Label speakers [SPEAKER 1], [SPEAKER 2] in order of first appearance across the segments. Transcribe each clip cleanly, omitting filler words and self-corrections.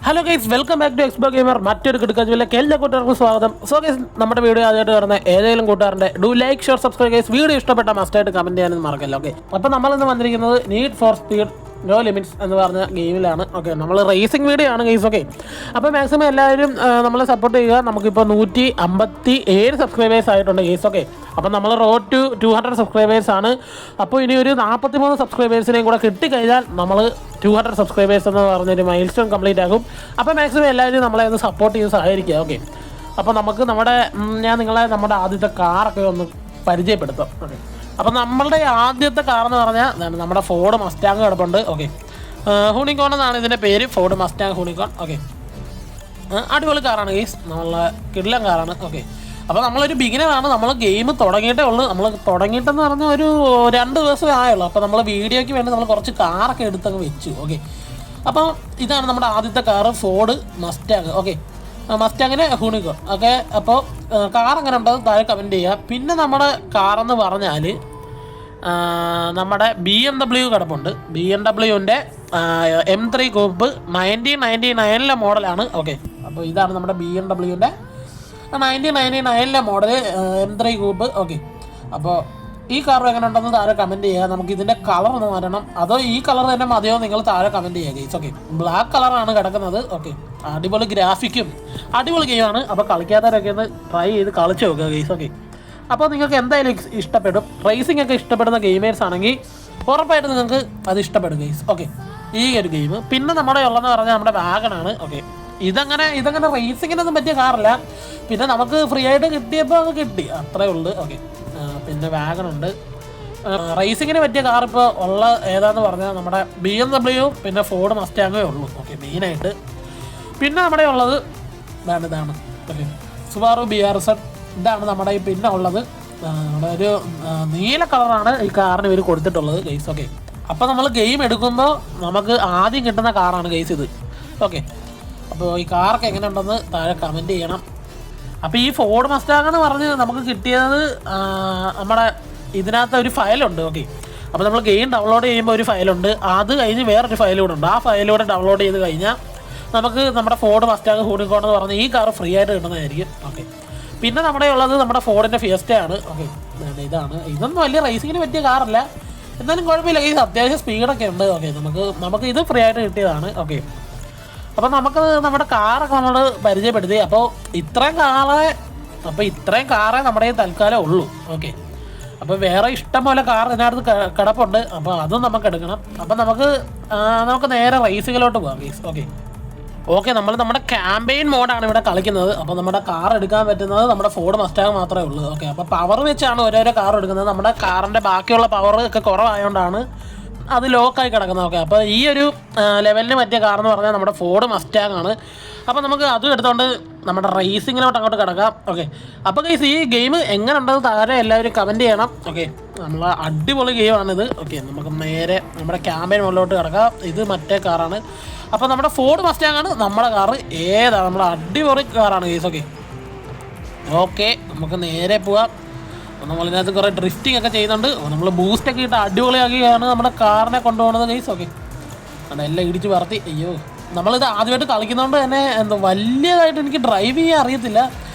[SPEAKER 1] Hello guys, welcome back to Expo Gamer. മറ്റൊരു കിടക്കാച്ചുള്ള എല്ലാ കൂട്ടുകാർക്കും സ്വാഗതം. സോ ഗൈസ്, നമ്മുടെ വീഡിയോ ആദ്യമായിട്ട് കാണുന്ന ഏതെങ്കിലും കൂട്ടുകാരൻ്റെ do like share subscribe guys. Video ഇഷ്ടപ്പെട്ട മസ്റ്റായിട്ട് കമൻറ്റ് ചെയ്യാനൊന്നും മറക്കല്ല. ഓക്കെ, അപ്പോൾ നമ്മളിന്ന് വന്നിരിക്കുന്നത് need for speed no limits എന്ന് പറഞ്ഞ ഗെയിമിലാണ്. ഓക്കെ, നമ്മൾ റേസിംഗ് വീഡിയോ ആണ് ഗൈസ്. ഓക്കെ, അപ്പോൾ മാക്സിമം എല്ലാവരും നമ്മളെ സപ്പോർട്ട് ചെയ്യുക. നമുക്കിപ്പോൾ 157 സബ്സ്ക്രൈബേഴ്സ് ആയിട്ടുണ്ട് ഗൈസ്. ഓക്കെ, അപ്പോൾ നമ്മൾ റോഡ് ടു 200 സബ്സ്ക്രൈബേഴ്സ് ആണ്. അപ്പോൾ ഇനി ഒരു 43 സബ്സ്ക്രൈബേഴ്സിനെയും കൂടെ കിട്ടിക്കഴിഞ്ഞാൽ നമ്മൾ 200 സബ്സ്ക്രൈബേഴ്സ് എന്ന് പറഞ്ഞൊരു മൈൽ സ്റ്റോൺ കംപ്ലീറ്റ് ആകും. അപ്പോൾ മാക്സിമം എല്ലാവരും നമ്മളെ ഒന്ന് സപ്പോർട്ട് ചെയ്ത് സഹായിക്കുക. ഓക്കെ, അപ്പോൾ നമുക്ക് ഞാൻ നിങ്ങളെ നമ്മുടെ ആദ്യത്തെ കാറൊക്കെ ഒന്ന് പരിചയപ്പെടുത്താം. ഓക്കെ, അപ്പോൾ നമ്മളുടെ ആദ്യത്തെ കാർ എന്ന് പറഞ്ഞാൽ നമ്മുടെ ഫോർഡ് മസ്റ്റാങ് കിടപ്പുണ്ട്. ഓക്കെ, ഹൂണിക്കോൺ എന്നാണ് ഇതിൻ്റെ പേര്, ഫോർഡ് മസ്റ്റാങ് ഹൂണിക്കോൺ. ഓക്കെ, അടിപൊളി കാറാണ് ഗൈസ്, നമ്മളെ കിടിലൻ കാറാണ്. ഓക്കെ, അപ്പോൾ നമ്മളൊരു ബിഗിനറാണ്. നമ്മൾ ഗെയിം തുടങ്ങിയിട്ടേ ഉള്ളൂ. നമ്മൾ തുടങ്ങിയിട്ടെന്ന് പറഞ്ഞാൽ ഒരു 2 ദിവസമേ ആയുള്ളൂ. അപ്പോൾ നമ്മൾ വീഡിയോയ്ക്ക് വേണ്ടി നമ്മൾ കുറച്ച് കാറൊക്കെ എടുത്തങ്ങ് വെച്ചു. ഓക്കെ, അപ്പോൾ ഇതാണ് നമ്മുടെ ആദ്യത്തെ കാറ്, ഫോർഡ് മസ്റ്റാങ്. ഓക്കെ, മസ്റ്റാങ്ങിന് ഹൂണിക്കോൺ. ഓക്കെ, അപ്പോൾ കാർ എങ്ങനെ ഉണ്ടത് താഴെ കമൻറ്റ് ചെയ്യുക. പിന്നെ നമ്മുടെ കാറെന്ന് പറഞ്ഞാൽ നമ്മുടെ BMW കിടപ്പുണ്ട്. BMW-ൻ്റെ M3 കൂപ്പ് 1999 മോഡലാണ്. ഓക്കെ, അപ്പോൾ ഇതാണ് നമ്മുടെ BMW-ൻ്റെ 1999 മോഡൽ M3 കൂപ്പ്. ഓക്കെ, അപ്പോൾ ഈ കാർ എങ്ങനെ ഉണ്ടെന്ന് താഴെ കമൻറ്റ് ചെയ്യുക. നമുക്ക് ഇതിൻ്റെ കളർ ഒന്ന് മാറ്റണം, അതോ ഈ കളർ തന്നെ മതിയോ നിങ്ങൾ താഴെ കമൻറ്റ് ചെയ്യുക ഗൈസ്. ഓക്കെ, ബ്ലാക്ക് കളറാണ് കിടക്കുന്നത്. ഓക്കെ, അടിപൊളി ഗ്രാഫിക്കും അടിപൊളി ഗെയിമാണ്. അപ്പോൾ കളിക്കാത്തവരൊക്കെ ഒന്ന് ട്രൈ ചെയ്ത് കളിച്ച് നോക്കുക ഗൈസ്. ഓക്കെ, അപ്പോൾ നിങ്ങൾക്ക് എന്തായാലും ഇഷ്ടപ്പെടും. റേസിംഗ് ഒക്കെ ഇഷ്ടപ്പെടുന്ന ഗെയിമേഴ്സ് ആണെങ്കിൽ ഉറപ്പായിട്ട് നിങ്ങൾക്ക് അത് ഇഷ്ടപ്പെടും ഗൈസ്. ഓക്കെ, ഈ ഒരു ഗെയിം. പിന്നെ നമ്മുടെ ഉള്ളതെന്ന് പറഞ്ഞാൽ നമ്മുടെ വാഗണാണ്. ഓക്കെ, ഇതങ്ങനെ റേസിങ്ങിനൊന്നും പറ്റിയ കാറില്ല. പിന്നെ നമുക്ക് ഫ്രീ ആയിട്ട് കിട്ടിയപ്പോൾ അത് കിട്ടി, അത്രേ ഉള്ളൂ. ഓക്കെ, പിന്നെ വാഗണുണ്ട്. റേസിങ്ങിന് പറ്റിയ കാർ ഇപ്പോൾ ഉള്ള ഏതാന്ന് പറഞ്ഞാൽ നമ്മുടെ BMW പിന്നെ ഫോർഡ് മസ്റ്റാങ്ങേ ഉള്ളൂ. ഓക്കെ, മെയിനായിട്ട്. പിന്നെ നമ്മുടെ ഉള്ളത് ഇതാണ്. Okay, സുബാറു BRZ. ഇതാണ് നമ്മുടെ ഈ പിന്നെ ഉള്ളത്. നമ്മുടെ ഒരു നീല കളറാണ് ഈ കാറിന് ഇവർ കൊടുത്തിട്ടുള്ളത് ഗൈസ്. ഓക്കെ, അപ്പോൾ നമ്മൾ ഗെയിം എടുക്കുമ്പോൾ നമുക്ക് ആദ്യം കിട്ടുന്ന കാറാണ് ഗൈസ് ഇത്. ഓക്കെ, അപ്പോൾ ഈ കാറൊക്കെ എങ്ങനെ ഉണ്ടെന്ന് താഴെ കമൻറ്റ് ചെയ്യണം. അപ്പോൾ ഈ ഫോർഡ് മസ്റ്റാങ് എന്ന് പറഞ്ഞ് നമുക്ക് കിട്ടിയത് നമ്മുടെ ഇതിനകത്ത് ഒരു ഫയലുണ്ട്. ഓക്കെ, അപ്പോൾ നമ്മൾ ഗെയിം ഡൗൺലോഡ് ചെയ്യുമ്പോൾ ഒരു ഫയലുണ്ട്, അത് കഴിഞ്ഞ് വേറൊരു ഫയലൂടെ ഉണ്ട്. ആ ഫയലൂടെ ഡൗൺലോഡ് ചെയ്ത് കഴിഞ്ഞാൽ നമുക്ക് നമ്മുടെ ഫോർഡ് മസ്റ്റാങ് ഹൂണിക്കോൺ എന്ന് പറഞ്ഞ് ഈ കാർ ഫ്രീ ആയിട്ട് കിട്ടുന്നതായിരിക്കും. ഓക്കെ, പിന്നെ നമ്മുടെ ഉള്ളത് നമ്മുടെ ഫോർഡിൻ്റെ ഫിയസ്റ്റയാണ്. ഓക്കെ, ഇതൊന്നും വലിയ റേസിങ്ങിന് പറ്റിയ കാറല്ല, എന്നാലും കുഴപ്പമില്ല. ഈ അത്യാവശ്യം സ്പീഡൊക്കെ ഉണ്ട്. ഓക്കെ, നമുക്ക് ഇത് ഫ്രീ ആയിട്ട് കിട്ടിയതാണ്. ഓക്കെ, അപ്പോൾ നമുക്ക് നമ്മുടെ കാറൊക്കെ നമ്മൾ പരിചയപ്പെടുത്തി. അപ്പോൾ ഇത്രയും കാറേ നമ്മുടെ തൽക്കാലം ഉള്ളൂ. ഓക്കെ, അപ്പോൾ വേറെ ഇഷ്ടം പോലെ കാർ ഇതിനകത്ത് കിടപ്പുണ്ട്. അപ്പോൾ അതും നമുക്ക് എടുക്കണം. അപ്പോൾ നമുക്ക് നേരെ റേസിങ്ങിലോട്ട് പോകാം ഗൈസ്. ഓക്കെ, നമ്മൾ നമ്മുടെ ക്യാമ്പയിൻ മോഡാണ് ഇവിടെ കളിക്കുന്നത്. അപ്പോൾ നമ്മുടെ കാർ എടുക്കാൻ പറ്റുന്നത് നമ്മുടെ ഫോർഡ് മസ്റ്റാങ് മാത്രമേ ഉള്ളൂ. ഓക്കെ, അപ്പോൾ പവർ വെച്ചാണ് ഓരോരോ കാർ എടുക്കുന്നത്. നമ്മുടെ കാറിൻ്റെ ബാക്കിയുള്ള പവർ ഒക്കെ കുറവായതുകൊണ്ടാണ് അത് ലോക്കായി കിടക്കുന്നത്. ഓക്കെ, അപ്പോൾ ഈ ഒരു ലെവലിന് പറ്റിയ കാർ എന്ന് പറഞ്ഞാൽ നമ്മുടെ ഫോർഡ് മസ്റ്റാങ് ആണ്. അപ്പോൾ നമുക്ക് അതും എടുത്തുകൊണ്ട് നമ്മുടെ റേസിങ്ങിലോട്ട് അങ്ങോട്ട് കിടക്കാം. ഓക്കെ, അപ്പോൾ ഗൈസ്, ഈ ഗെയിം എങ്ങനെ ഉണ്ടെന്ന് താഴെ എല്ലാവരും കമൻറ്റ് ചെയ്യണം. ഓക്കെ, നമ്മൾ അടിപൊളി ഗെയിമാണിത്. ഓക്കെ, നമുക്ക് നേരെ നമ്മുടെ ക്യാമ്പയിൻ മുകളിലോട്ട് കിടക്കാം. ഇത് മറ്റേ കാറാണ്. അപ്പോൾ നമ്മുടെ ഫോർഡ് മസ്റ്റാങ് ആണ് നമ്മുടെ കാറ്. ഏതാണ് നമ്മുടെ അടിപൊളി കാറാണ് ഗൈസ്. ഓക്കെ, നമുക്ക് നേരെ പോവാം. നമ്മളിതിനകത്ത് കുറേ ഡ്രിഫ്റ്റിംഗ് ഒക്കെ ചെയ്യുന്നുണ്ട്. നമ്മൾ ബൂസ്റ്റൊക്കെ ഇട്ട് അടിപൊളിയാക്കിയാണ് നമ്മുടെ കാറിനെ കൊണ്ടുപോകുന്നത് ഗൈസ്. ഓക്കെ, എല്ലാം ഇടിച്ച് പറത്തി. അയ്യോ, നമ്മളിത് ആദ്യമായിട്ട് കളിക്കുന്നതുകൊണ്ട് തന്നെ വലിയതായിട്ട് എനിക്ക് ഡ്രൈവ് ചെയ്യാൻ അറിയത്തില്ല,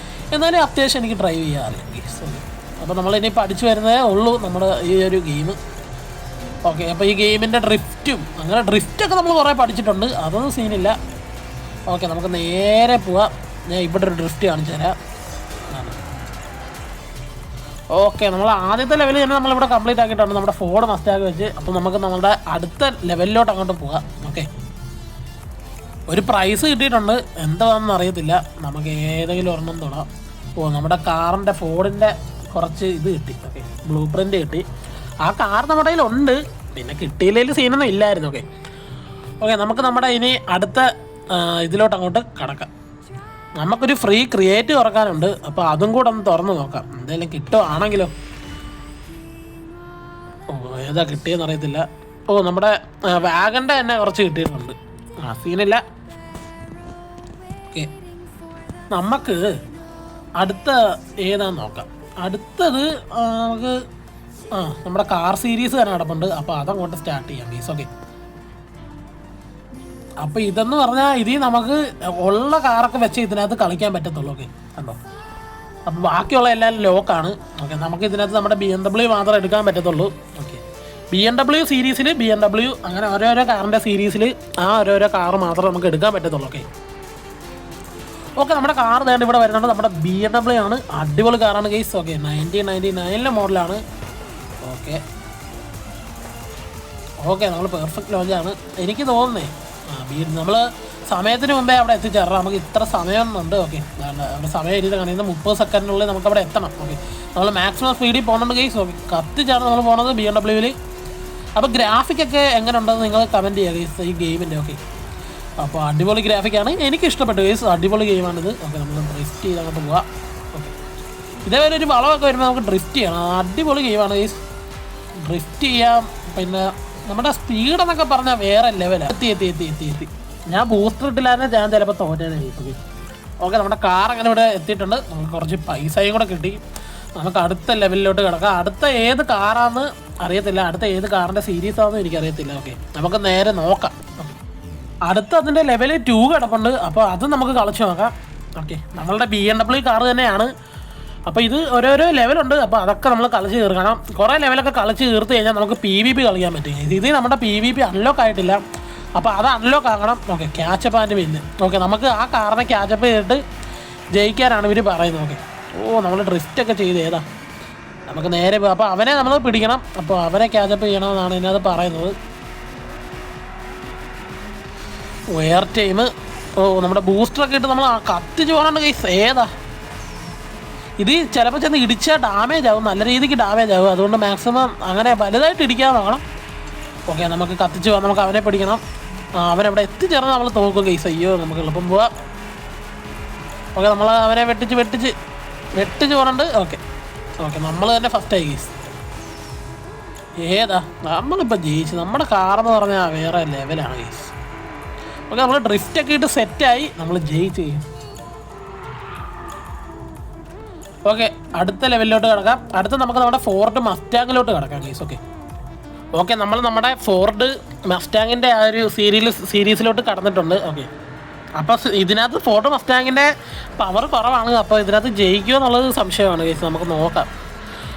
[SPEAKER 1] എന്നാലും അത്യാവശ്യം എനിക്ക് ഡ്രൈവ് ചെയ്യാൻ അറിയാം ഗൈസ്. അപ്പോൾ നമ്മളിനി പഠിച്ചു വരുന്നതേ ഉള്ളൂ നമ്മുടെ ഈ ഒരു ഗെയിം. ഓക്കെ, അപ്പോൾ ഈ ഗെയിമിൻ്റെ ഡ്രിഫ്റ്റൊക്കെ നമ്മൾ കുറേ പഠിച്ചിട്ടുണ്ട്, അതൊന്നും സീനില്ല. ഓക്കെ, നമുക്ക് നേരെ പോവാം. ഞാൻ ഇവിടെ ഒരു ഡ്രിഫ്റ്റ് കാണിച്ചു തരാം. ഓക്കെ, നമ്മൾ ആദ്യത്തെ ലെവലിൽ തന്നെ നമ്മളിവിടെ കംപ്ലീറ്റ് ആക്കിയിട്ടുണ്ട് നമ്മുടെ ഫോർഡ് മസ്റ്റാങ് വെച്ച്. അപ്പോൾ നമുക്ക് നമ്മുടെ അടുത്ത ലെവലിലോട്ട് അങ്ങോട്ട് പോകാം. ഓക്കെ, ഒരു പ്രൈസ് കിട്ടിയിട്ടുണ്ട്, എന്താണെന്ന് അറിയത്തില്ല. നമുക്ക് ഏതെങ്കിലും ഒരെണ്ണം തൊടാം. നമ്മുടെ കാറിൻ്റെ ഫോർഡിൻ്റെ കുറച്ച് ഇത് കിട്ടി. ഓക്കെ, ബ്ലൂ പ്രിൻ്റ് കിട്ടി. ആ കാർ നമ്മുടെ കയ്യിലുണ്ട്, പിന്നെ കിട്ടിയില്ലെങ്കിൽ സീനൊന്നും ഇല്ലായിരുന്നു. ഓക്കെ, നമുക്ക് നമ്മുടെ ഇനി അടുത്ത ഇതിലോട്ട് അങ്ങോട്ട് കടക്കാം. നമുക്കൊരു ഫ്രീ ക്രിയേറ്റീവ് തുറക്കാനുണ്ട്. അപ്പോൾ അതും കൂടെ ഒന്ന് തുറന്ന് നോക്കാം, എന്തെങ്കിലും കിട്ടുവാണെങ്കിലോ. ഏതാ കിട്ടിയെന്ന് അറിയത്തില്ല. നമ്മുടെ വാഗൻ്റെ തന്നെ കുറച്ച് കിട്ടിയിട്ടുണ്ട്, സീനില്ല. ഓക്കെ, നമുക്ക് അടുത്ത ഏതാന്ന് നോക്കാം. അടുത്തത് നമുക്ക് നമ്മുടെ കാർ സീരീസ് തന്നെ കിടപ്പുണ്ട്. അപ്പോൾ അതങ്ങോട്ട് സ്റ്റാർട്ട് ചെയ്യാം ഗൈസ്. ഓക്കെ, അപ്പോൾ ഇതെന്ന് പറഞ്ഞാൽ ഇതിൽ നമുക്ക് ഉള്ള കാറൊക്കെ വെച്ച് ഇതിനകത്ത് കളിക്കാൻ പറ്റത്തുള്ളൂ. ഓക്കെ കണ്ടോ, അപ്പോൾ ബാക്കിയുള്ള എല്ലാം ലോക്കാണ്. ഓക്കെ, നമുക്ക് ഇതിനകത്ത് നമ്മുടെ BMW മാത്രമേ എടുക്കാൻ പറ്റത്തുള്ളൂ. ഓക്കെ, BMW സീരീസിൽ BMW അങ്ങനെ ഓരോരോ കാറിൻ്റെ സീരീസിൽ ആ ഓരോരോ കാറ് മാത്രമേ നമുക്ക് എടുക്കാൻ പറ്റത്തുള്ളൂ. ഓക്കെ, നമ്മുടെ കാർ വേണ്ട ഇവിടെ വരുന്നുണ്ട്. നമ്മുടെ BMW ആണ്, അടിപൊളി കാറാണ് ഗൈസ്. ഓക്കെ, 1999 മോഡലാണ്. ഓക്കെ ഓക്കെ നമ്മൾ പെർഫെക്റ്റ് ലോഞ്ചാണ് എനിക്ക് തോന്നുന്നേ. നമ്മൾ സമയത്തിന് മുമ്പേ അവിടെ എത്തിച്ചേരാം. നമുക്ക് ഇത്ര സമയമൊന്നുണ്ട്. ഓക്കെ, അവിടെ സമയം എഴുതി കാണിക്കുന്നത് 30 സെക്കൻഡിനുള്ളിൽ നമുക്ക് അവിടെ എത്തണം. ഓക്കെ, നമ്മൾ മാക്സിമം സ്പീഡിൽ പോകുന്നുണ്ട് ഗൈസ്. ഓക്കെ, കത്തിച്ചാണ് നമ്മൾ പോകുന്നത് BMW. അപ്പോൾ ഗ്രാഫിക്കൊക്കെ എങ്ങനെ ഉണ്ടെന്ന് നിങ്ങൾ കമൻറ്റ് ചെയ്യുക ഗൈസ് ഈ ഗെയിമിൻ്റെ. ഓക്കെ, അപ്പോൾ അടിപൊളി ഗ്രാഫിക്കാണ്, എനിക്ക് ഇഷ്ടപ്പെട്ടു ഗൈസ്. അടിപൊളി ഗെയിമാണിത്. ഓക്കെ, നമ്മൾ ഡ്രിഫ്റ്റ് ചെയ്ത് അങ്ങോട്ട് പോവാം. ഓക്കെ, ഇതേപോലെ ഒരു വളമൊക്കെ വരുമ്പോൾ നമുക്ക് ഡ്രിഫ്റ്റ് ചെയ്യണം. അടിപൊളി ഗെയിമാണ് ഗൈസ്, ഡ്രിഫ്റ്റ് ചെയ്യാം. പിന്നെ നമ്മുടെ സ്പീഡെന്നൊക്കെ പറഞ്ഞാൽ വേറെ ലെവലാണ്. എത്തി ഞാൻ ബൂസ്റ്റർ ഇട്ടില്ലാതെ ഞാൻ ചിലപ്പോൾ തോറ്റേനെ ഗൈസ്. ഓക്കെ, നമ്മുടെ കാർ അങ്ങനെ ഇവിടെ എത്തിയിട്ടുണ്ട്. നമുക്ക് കുറച്ച് പൈസയും കൂടെ കിട്ടി. നമുക്ക് അടുത്ത ലെവലിലോട്ട് കിടക്കാം. അടുത്ത ഏത് കാറാണെന്ന് അറിയത്തില്ല, അടുത്ത ഏത് കാറിൻ്റെ സീരീസാണെന്ന് എനിക്കറിയത്തില്ല. ഓക്കെ, നമുക്ക് നേരെ നോക്കാം. അടുത്ത അതിൻ്റെ ലെവൽ 2 കിടപ്പുണ്ട്. അപ്പോൾ അത് നമുക്ക് കളിച്ച് നോക്കാം. ഓക്കെ, നമ്മളുടെ BMW കാർ തന്നെയാണ്. അപ്പോൾ ഇത് ഓരോരോ ലെവലുണ്ട്. അപ്പോൾ അതൊക്കെ നമ്മൾ കളിച്ച് തീർക്കണം. കുറേ ലെവലൊക്കെ കളിച്ച് തീർത്ത് കഴിഞ്ഞാൽ നമുക്ക് PvP കളിക്കാൻ പറ്റും. ഇത് നമ്മുടെ PvP അൺലോക്ക് ആയിട്ടില്ല, അപ്പോൾ അത് അൺലോക്ക് ആക്കണം. Okay, catch up and win. Okay, നമുക്ക് ആ കാറിനെ ക്യാച്ചപ്പ് ചെയ്തിട്ട് ജയിക്കാനാണ് ഇവർ പറയുന്നത്. ഓക്കെ, നമ്മൾ ഡ്രിഫ്റ്റൊക്കെ ചെയ്ത് ഏതാ നമുക്ക് നേരെ പോകാം. അപ്പോൾ അവനെ നമ്മൾ പിടിക്കണം. അപ്പോൾ അവനെ ക്യാച്ചപ്പ് ചെയ്യണമെന്നാണ് ഇതിനകത്ത് പറയുന്നത്. എയർ ടൈം നമ്മുടെ ബൂസ്റ്ററൊക്കെ ഇട്ട് നമ്മൾ കത്തിച്ച് പോകാനുണ്ട് ഗൈസ്. ഏതാ ഇത് ചിലപ്പോൾ ചെന്ന് ഇടിച്ചാൽ ഡാമേജ് ആവും, നല്ല രീതിക്ക് ഡാമേജ് ആവും. അതുകൊണ്ട് മാക്സിമം അങ്ങനെ വലുതായിട്ട് ഇടിക്കാതെ നോക്കണം. ഓക്കെ, നമുക്ക് കത്തിച്ച് പോകാം. നമുക്ക് അവനെ പിടിക്കണം. അവനെവിടെ എത്തിച്ചേർന്ന് നമ്മൾ തോക്കും ഗൈസ്. അയ്യോ, നമുക്ക് എളുപ്പം പോവാം. ഓക്കെ, നമ്മൾ അവനെ വെട്ടിച്ച് പോകുന്നുണ്ട്. ഓക്കെ നമ്മൾ തന്നെ ഫസ്റ്റായി ഗൈസ്. ഏതാ നമ്മളിപ്പോൾ ജയിച്ചു. നമ്മുടെ കാറെന്ന് പറഞ്ഞാൽ വേറെ ലെവലാണ് ഗൈസ്. ഓക്കെ, നമ്മൾ ഡ്രിഫ്റ്റൊക്കെ ഇട്ട് സെറ്റായി, നമ്മൾ ജയിച്ച്. ഓക്കെ, അടുത്ത ലെവലിലോട്ട് കിടക്കാം. അടുത്ത് നമുക്ക് നമ്മുടെ ഫോർഡ് മസ്റ്റാങ്ങിലോട്ട് കിടക്കാം ഗൈസ്. ഓക്കെ നമ്മൾ നമ്മുടെ ഫോർഡ് മസ്റ്റാങ്ങിൻ്റെ ആ ഒരു സീരീസിലോട്ട് കടന്നിട്ടുണ്ട്. ഓക്കെ, അപ്പോൾ ഇതിനകത്ത് ഫോർഡ് മസ്റ്റാങ്ങിൻ്റെ പവർ കുറവാണ്. അപ്പോൾ ഇതിനകത്ത് ജയിക്കുമോ എന്നുള്ളത് സംശയമാണ് ഗൈസ്, നമുക്ക് നോക്കാം.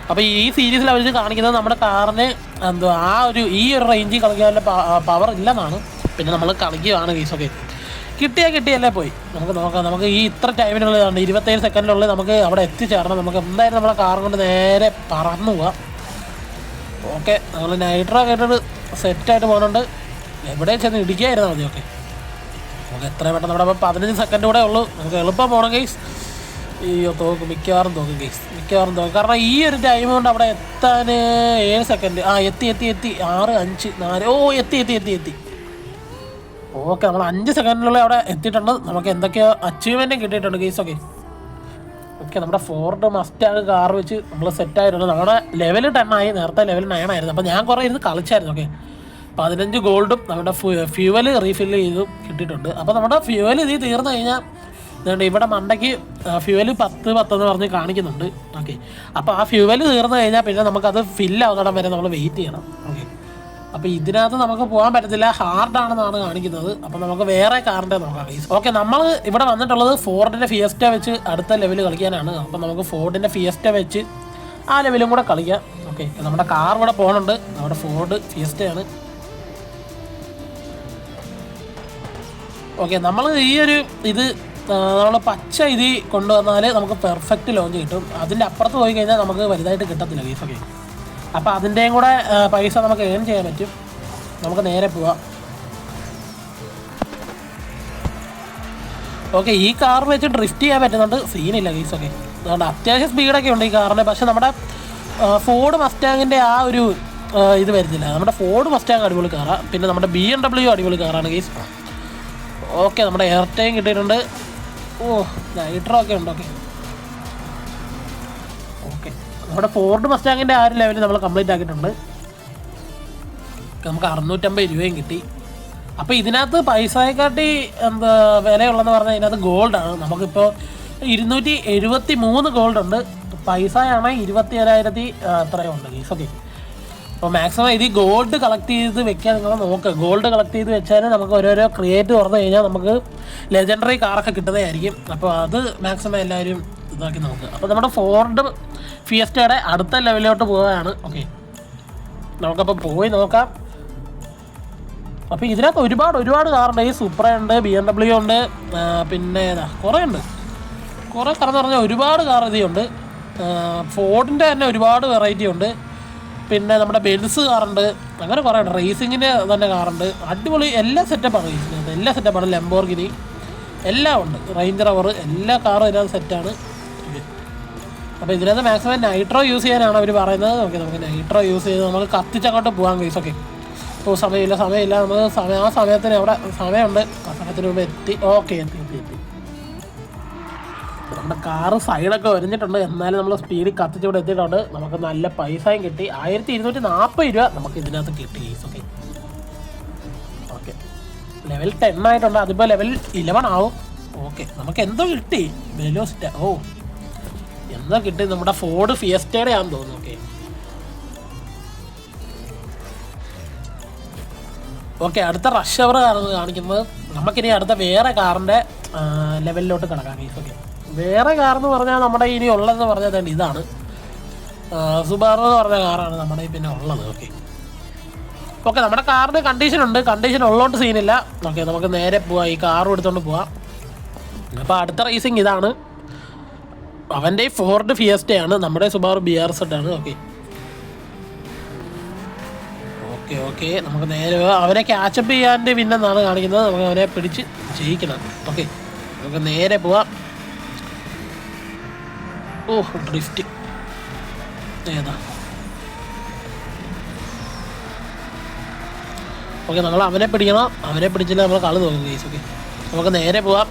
[SPEAKER 1] അപ്പോൾ ഈ സീരീസിൽ അവർ കാണിക്കുന്നത് നമ്മുടെ കാറിന് ഈ ഒരു റേഞ്ചിൽ കളിക്കാനുള്ള പവർ ഇല്ലെന്നാണ്. പിന്നെ നമ്മൾ കളിക്കുകയാണ് ഗൈസ്. ഓക്കെ, കിട്ടിയല്ലേ പോയി. നമുക്ക് നോക്കാം. നമുക്ക് ഈ ഇത്ര ടൈമിനുള്ളിൽ 27 സെക്കൻഡിനുള്ളിൽ നമുക്ക് അവിടെ എത്തിച്ചേരണം. നമുക്ക് എന്തായാലും നമ്മളെ കാർ കൊണ്ട് നേരെ പറന്നു പോവാം. ഓക്കെ, നമ്മൾ നൈട്രോ കേട്ടിട്ട് സെറ്റായിട്ട് പോകുന്നുണ്ട്. എവിടെയും ചെന്ന് ഇടിക്കായിരുന്നാൽ മതി. ഓക്കെ, നമുക്ക് എത്രയും പെട്ടെന്ന് നമ്മുടെ 15 സെക്കൻഡ് കൂടെ ഉള്ളൂ. നമുക്ക് എളുപ്പം പോകണം ഗൈസ്. അയ്യോ, മിക്കവാറും തോക്കും ഗൈസ്, മിക്കവാറും തോക്കും. കാരണം ഈ ഒരു ടൈം കൊണ്ട് അവിടെ എത്താൻ 7 സെക്കൻഡ്. എത്തി 6 5 4 എത്തി. ഓക്കെ, നമ്മൾ 5 സെക്കൻഡിനുള്ളിൽ അവിടെ എത്തിയിട്ടുണ്ട്. നമുക്ക് എന്തൊക്കെയോ അച്ചീവ്മെൻറ്റും കിട്ടിയിട്ടുണ്ട് ഗൈസ്. ഓക്കെ നമ്മുടെ ഫോർഡ് മസ്റ്റാങ് കാർ വെച്ച് നമ്മൾ സെറ്റായിട്ടുണ്ട്. നമ്മുടെ ലെവൽ 10 ആയി, നേരത്തെ ലെവൽ 9 ആയിരുന്നു. അപ്പോൾ ഞാൻ കുറേ ഇരുന്ന് കളിച്ചായിരുന്നു. ഓക്കെ, 15 ഗോൾഡും നമ്മുടെ ഫ്യൂവൽ റീഫില്ല് ചെയ്തു കിട്ടിയിട്ടുണ്ട്. അപ്പോൾ നമ്മുടെ ഫ്യൂവൽ ഇതിൽ തീർന്നു കഴിഞ്ഞാൽ ഇവിടെ മണ്ടയ്ക്ക് ഫ്യൂവൽ 10 എന്ന് പറഞ്ഞ് കാണിക്കുന്നുണ്ട്. ഓക്കെ, അപ്പോൾ ആ ഫ്യൂവൽ തീർന്നു കഴിഞ്ഞാൽ പിന്നെ നമുക്കത് ഫില്ലാവുന്നിടം വരെ നമ്മൾ വെയിറ്റ് ചെയ്യണം. ഓക്കെ, അപ്പോൾ ഇതിനകത്ത് നമുക്ക് പോകാൻ പറ്റത്തില്ല, ഹാർഡാണെന്നാണ് കാണിക്കുന്നത്. അപ്പോൾ നമുക്ക് വേറെ കാറിൻ്റെ നോക്കാം. ഓക്കെ, നമ്മൾ ഇവിടെ വന്നിട്ടുള്ളത് ഫോർഡിൻ്റെ ഫിയസ്റ്റ വെച്ച് അടുത്ത ലെവൽ കളിക്കാനാണ്. അപ്പോൾ നമുക്ക് ഫോർഡിൻ്റെ ഫിയസ്റ്റ വെച്ച് ആ ലെവലും കൂടെ കളിക്കാം. ഓക്കെ, നമ്മുടെ കാർ ഇവിടെ പോകുന്നുണ്ട്. നമ്മുടെ ഫോർഡ് ഫിയസ്റ്റയാണ്. ഓക്കെ, നമ്മൾ ഈ ഒരു നമ്മൾ പച്ച ഇതിൽ കൊണ്ടുവന്നാൽ നമുക്ക് പെർഫെക്റ്റ് ലോഞ്ച് കിട്ടും. അതിൻ്റെ അപ്പുറത്ത് പോയി കഴിഞ്ഞാൽ നമുക്ക് വലുതായിട്ട് കിട്ടത്തില്ല ഗൈസ്. ഓക്കെ, അപ്പോൾ അതിൻ്റെയും കൂടെ പൈസ നമുക്ക് ഏൺ ചെയ്യാൻ പറ്റും. നമുക്ക് നേരെ പോവാം. ഓക്കെ, ഈ കാർ വെച്ച് ഡ്രിഫ്റ്റ് ചെയ്യാൻ പറ്റുന്നുണ്ട്, സീനില്ല ഗൈസ്. ഓക്കെ, അതുകൊണ്ട് അത്യാവശ്യം സ്പീഡൊക്കെ ഉണ്ട് ഈ കാറിന്. പക്ഷേ നമ്മുടെ ഫോർഡ് മസ്റ്റാങ്ങിൻ്റെ ആ ഒരു ഇത് വരുന്നില്ല. നമ്മുടെ ഫോർഡ് മസ്റ്റാങ് അടിപൊളി കാറാണ്. പിന്നെ നമ്മുടെ BMW അടിപൊളി കാറാണ് ഗൈസ്. ഓക്കെ, നമ്മുടെ എയർ ടൈം കിട്ടിയിട്ടുണ്ട്. നൈട്രോ ഒക്കെ ഉണ്ട്. ഓക്കെ, നമ്മുടെ ഫോർഡ് മസ്റ്റാങ്ങിൻ്റെ ആ ഒരു ലെവൽ നമ്മൾ കംപ്ലീറ്റ് ആക്കിയിട്ടുണ്ട്. നമുക്ക് 650 രൂപയും കിട്ടി. അപ്പോൾ ഇതിനകത്ത് പൈസയെക്കാട്ടി വിലയുള്ളതെന്ന് പറഞ്ഞാൽ ഇതിനകത്ത് ഗോൾഡാണ്. നമുക്കിപ്പോൾ 273 ഗോൾഡ് ഉണ്ട്. പൈസയാണ് 27,000 എത്രയോ ഉണ്ട് ഗീസ്. ഓക്കെ, അപ്പോൾ മാക്സിമം ഇത് ഗോൾഡ് കളക്ട് ചെയ്ത് വെക്കാൻ നിങ്ങൾ നോക്കുക. ഗോൾഡ് കളക്ട് ചെയ്ത് വെച്ചാൽ നമുക്ക് ഓരോരോ ക്രിയേറ്റ് തുറന്നു കഴിഞ്ഞാൽ നമുക്ക് ലെജൻഡറി കാറൊക്കെ കിട്ടുന്നതായിരിക്കും. അപ്പോൾ അത് മാക്സിമം എല്ലാവരും ഇതാക്കി നോക്കുക. അപ്പോൾ നമ്മുടെ ഫോർഡ് ഫിയസ്റ്റയുടെ അടുത്ത ലെവലിലോട്ട് പോവുകയാണ്. ഓക്കെ, നമുക്കപ്പോൾ പോയി നോക്കാം. അപ്പോൾ ഇതിനകത്ത് ഒരുപാട് കാറുണ്ട്. ഈ സൂപ്രയുണ്ട്, BMW ഉണ്ട്, പിന്നെ കുറേ ഉണ്ട്. കുറേ കാറെന്ന് പറഞ്ഞാൽ ഒരുപാട് കാർ ഇതിയുണ്ട്. ഫോർഡിൻ്റെ തന്നെ ഒരുപാട് വെറൈറ്റി ഉണ്ട്. പിന്നെ നമ്മുടെ ബെൻസ് കാറുണ്ട്, അങ്ങനെ കുറേ ഉണ്ട്. റേസിങ്ങിന് തന്നെ കാറുണ്ട്. അടിപൊളി എല്ലാ സെറ്റപ്പാണ്. റേസിങ്ങിനകത്ത് എല്ലാ സെറ്റപ്പാണ്. ലംബോർഗിനി എല്ലാം ഉണ്ട്. റേഞ്ച് റവർ എല്ലാ കാറും ഇതിനകത്ത് സെറ്റാണ്. അപ്പോൾ ഇതിനകത്ത് മാക്സിമം നൈട്രോ യൂസ് ചെയ്യാനാണ് അവർ പറയുന്നത്. നമുക്ക് നൈട്രോ യൂസ് ചെയ്ത് നമുക്ക് കത്തിച്ചങ്ങോട്ട് പോകാൻ കേസ്. ഓക്കെ, ഇപ്പോൾ സമയമില്ല നമുക്ക് ആ സമയത്തിന് അവിടെ സമയമുണ്ട്. ആ സമയത്തിന് മുമ്പ് എത്തി. ഓക്കെ, എത്തി. നമ്മുടെ കാറ് സൈഡൊക്കെ വരഞ്ഞിട്ടുണ്ട്. എന്നാലും നമ്മൾ സ്പീഡിൽ കത്തിച്ചിവിടെ എത്തിയിട്ടുണ്ട്. നമുക്ക് നല്ല പൈസയും കിട്ടി. 1240 രൂപ നമുക്ക് ഇതിനകത്ത് കിട്ടി കേസ്. ഓക്കെ, ലെവൽ 10 ആയിട്ടുണ്ട്. അതിപ്പോൾ ലെവൽ 11 ആവും. ഓക്കെ, നമുക്ക് എന്തോ കിട്ടി. വെലോസിറ്റ എന്തോ കിട്ടി. നമ്മുടെ ഫോർഡ് ഫിയസ്റ്റയുടെ ആണെന്ന് തോന്നുന്നു. ഓക്കെ, അടുത്ത റഷ് അവർ കാണിക്കുന്നത്. നമുക്കിനി അടുത്ത വേറെ കാറിൻ്റെ ലെവലിലോട്ട് കിടക്കാം കേസ്. ഓക്കെ, വേറെ കാറെന്ന് പറഞ്ഞാൽ നമ്മുടെ ഇനി ഉള്ളതെന്ന് പറഞ്ഞാൽ തന്നെ ഇതാണ്. സുബാറു എന്ന് പറഞ്ഞ കാറാണ് നമ്മുടെ പിന്നെ ഉള്ളത്. ഓക്കെ, നമ്മുടെ കാറിന് കണ്ടീഷൻ ഉണ്ട്. കണ്ടീഷൻ ഉള്ളതുകൊണ്ട് സീനില്ല. ഓക്കെ, നമുക്ക് നേരെ പോവാം. ഈ കാറും എടുത്തുകൊണ്ട് പോവാം. അപ്പോൾ അടുത്ത റേസിങ് ഇതാണ്. അവൻ്റെ ഫോർഡ് ഫിയസ്റ്റയാണ്, നമ്മുടെ സുബാറു BRZ ആണ്. ഓക്കെ, നമുക്ക് നേരെ അവനെ ക്യാച്ചപ്പ് ചെയ്യാണ്ട് പിന്നെന്നാണ് കാണിക്കുന്നത്. നമുക്ക് അവനെ പിടിച്ച് ജയിക്കണം. ഓക്കെ, നമുക്ക് നേരെ പോവാം. ഡ്രിഫ്റ്റ് ഏതാ? ഓക്കെ, നമ്മൾ അവനെ പിടിക്കണം. അവനെ പിടിച്ചില്ല നമ്മൾ കളി നോക്കും കേസ്. ഓക്കെ, നമുക്ക് നേരെ പോവാം.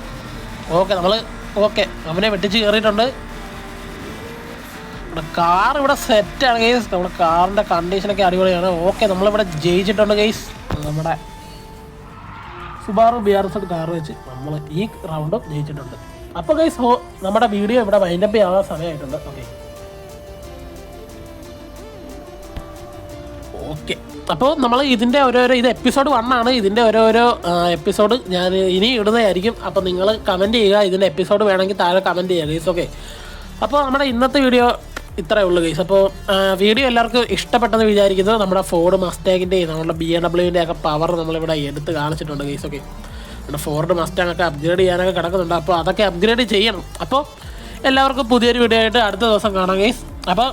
[SPEAKER 1] ഓക്കെ, അവനെ വെട്ടിച്ച് കയറിയിട്ടുണ്ട്. നമ്മുടെ കാർ ഇവിടെ സെറ്റാണ് ഗെയ്സ്. നമ്മുടെ കാറിൻ്റെ കണ്ടീഷനൊക്കെ അടിപൊളിയാണ്. ഓക്കെ, നമ്മളിവിടെ ജയിച്ചിട്ടുണ്ട് ഗെയ്സ്. നമ്മുടെ സുബാറു BRZ കാർ വെച്ച് നമ്മൾ ഈ റൗണ്ടും ജയിച്ചിട്ടുണ്ട്. അപ്പോൾ ഗെയ്സ് നമ്മുടെ വീഡിയോ ഇവിടെ വൈൻഡപ്പ് ചെയ്യാൻ സമയമായിട്ടുണ്ട്. ഓക്കെ, അപ്പോൾ നമ്മൾ ഇതിൻ്റെ ഇത് എപ്പിസോഡ് 1 ആണ്. ഇതിൻ്റെ ഓരോരോ എപ്പിസോഡ് ഞാൻ ഇനി ഇടുന്നതായിരിക്കും. അപ്പോൾ നിങ്ങൾ കമൻറ്റ് ചെയ്യുക. ഇതിൻ്റെ എപ്പിസോഡ് വേണമെങ്കിൽ താഴെ കമൻറ്റ് ചെയ്യുക ഗെയ്സ്. ഓക്കെ, അപ്പോൾ നമ്മുടെ ഇന്നത്തെ വീഡിയോ ഇത്രയേ ഉള്ളൂ ഗെയ്സ്. അപ്പോൾ വീഡിയോ എല്ലാവർക്കും ഇഷ്ടപ്പെട്ടെന്ന് വിചാരിക്കുന്നു. നമ്മുടെ ഫോർഡ് മസ്റ്റാങ്ങിൻ്റെയും നമ്മുടെ BMW ഒക്കെ പവർ നമ്മളിവിടെ എടുത്ത് കാണിച്ചിട്ടുണ്ട് ഗെയ്സ്. ഓക്കെ, നമ്മുടെ ഫോർഡ് മസ്റ്റാങ് ഒക്കെ അപ്ഗ്രേഡ് ചെയ്യാനൊക്കെ കിടക്കുന്നുണ്ട്. അപ്പോൾ അതൊക്കെ അപ്ഗ്രേഡ് ചെയ്യണം. അപ്പോൾ എല്ലാവർക്കും പുതിയൊരു വീഡിയോ ആയിട്ട് അടുത്ത ദിവസം കാണാം ഗെയ്സ്. അപ്പോൾ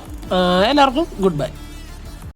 [SPEAKER 1] എല്ലാവർക്കും ഗുഡ് ബൈ.